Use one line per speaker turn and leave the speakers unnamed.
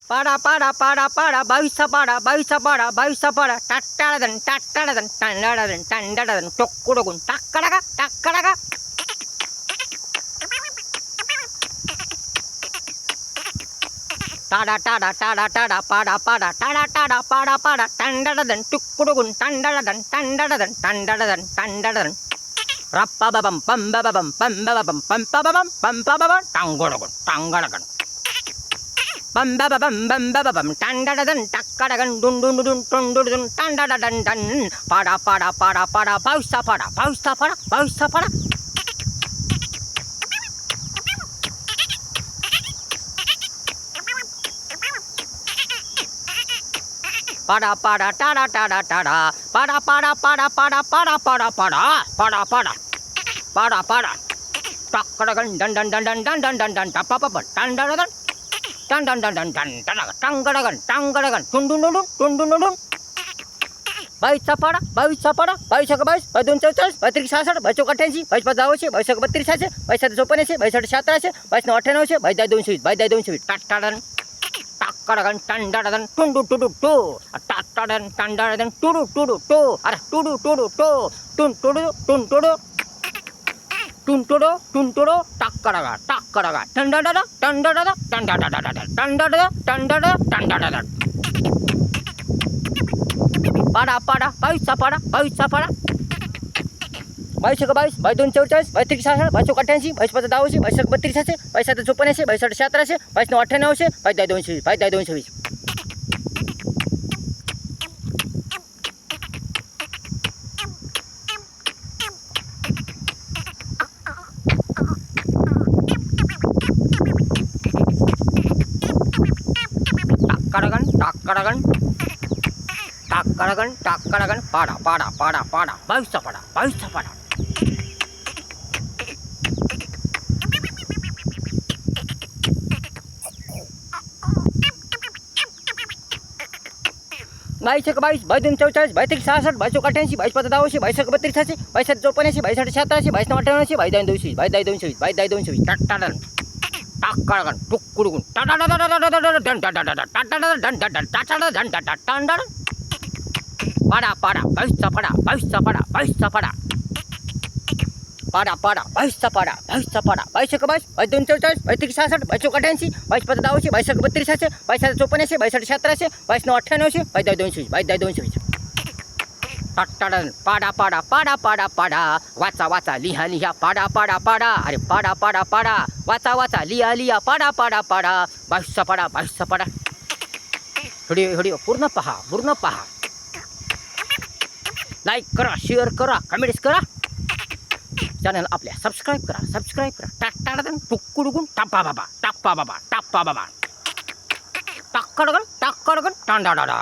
पाडा पाडा पाडा पाडा 22 पाडा 22 पाडा 22 पाडा टाटाडन टाटाडन टांडाडन टांडाडन टोकुडगुन टाकडगा टाकडगा टाडा टाडा टाडा टाडा पाडा पाडा टाडा टाडा पाडा पाडा टांडाडन टुकुडगुन टांडाडन टांडाडन टांडाडन टांडाडन रप्पा बबम पम बबम पम बबम पंपा बबम पंपा बबम टांगोडगुन टांगडगन बम बम बम टांडाडन टाकडगन डुन डुन डुन टुन डुन डुन टांडाडन डन पाडा पाडा पाडा पाडा 22 पाडा 22 पाडा 22 पाडा पाडा पाडा टाडा टाडा टाडा पाडा पाडा पाडा पाडा पाडा पाडा पाडा पाडा पाडा पाडा पाडा टाकडगन डन डन डन डन डन डन डन डन टपा पप टांडाडन टन टन टन टन टन टन टांगडगन टांगडगन टुंडुंडुंडुन टुंडुंडुंडुन 22 पाडा 22 पाडा 22 का 22 22 44 32 66 22 88 22 85 22 32 86 22 54 22 87 22 98 22 220 टाटाडन टाकडगन टांडाडन टुंडु टुडु टू टाटाडन टांडाडन टुडु टुडु टू अरे टुडु टुडु टू टुन टुडु टुन टुडु टुंटोडो टुंटोडो टाकडगा टाकडगा टंडाडा टंडाडा टंडाडा टंडाडा टंडाडा टंडाडा पाडा पाडा 22 पाडा 22 पाडा 22 का 22 22 44 32 66 22 88 22 10 22 32 22 54 22 87 22 98 22 220 टाकडगन टाकडगन टाकडगन पाडा पाडा पाडा पाडा 22 पाडा 22 पाडा बाईस का 22 22 44 32 66 22 88 22 10 22 32 22 54 22 87 22 98 22 220 22 220 टाटाडन टाकडगन टुकुडगुन टाटाडन पाडा पाडा 22 पाडा 22 पाडा 22 पाडा पाडा पाडा 22 पाडा 22 पाडा 22 का 22 22 44 32 66 22 88 22 10 22 32 22 54 22 87 22 98 22 220 टाटाडन पाडा पाडा पाडा पाडा पाडा वाचा वाचा लिहा लिहा पाडा पाडा पाडा अरे पाडा पाडा पाडा वाचा वाचा लिहा लिहा पाडा पाडा पाडा 22 पाडा 22 पाडा व्हिडिओ पूर्ण पहा लाईक करा शेअर करा कमेंट्स करा चॅनल आपल्या सबस्क्राईब करा टाटाडन टुकुडगुन टापा बाबा टाकडगन टांडाडा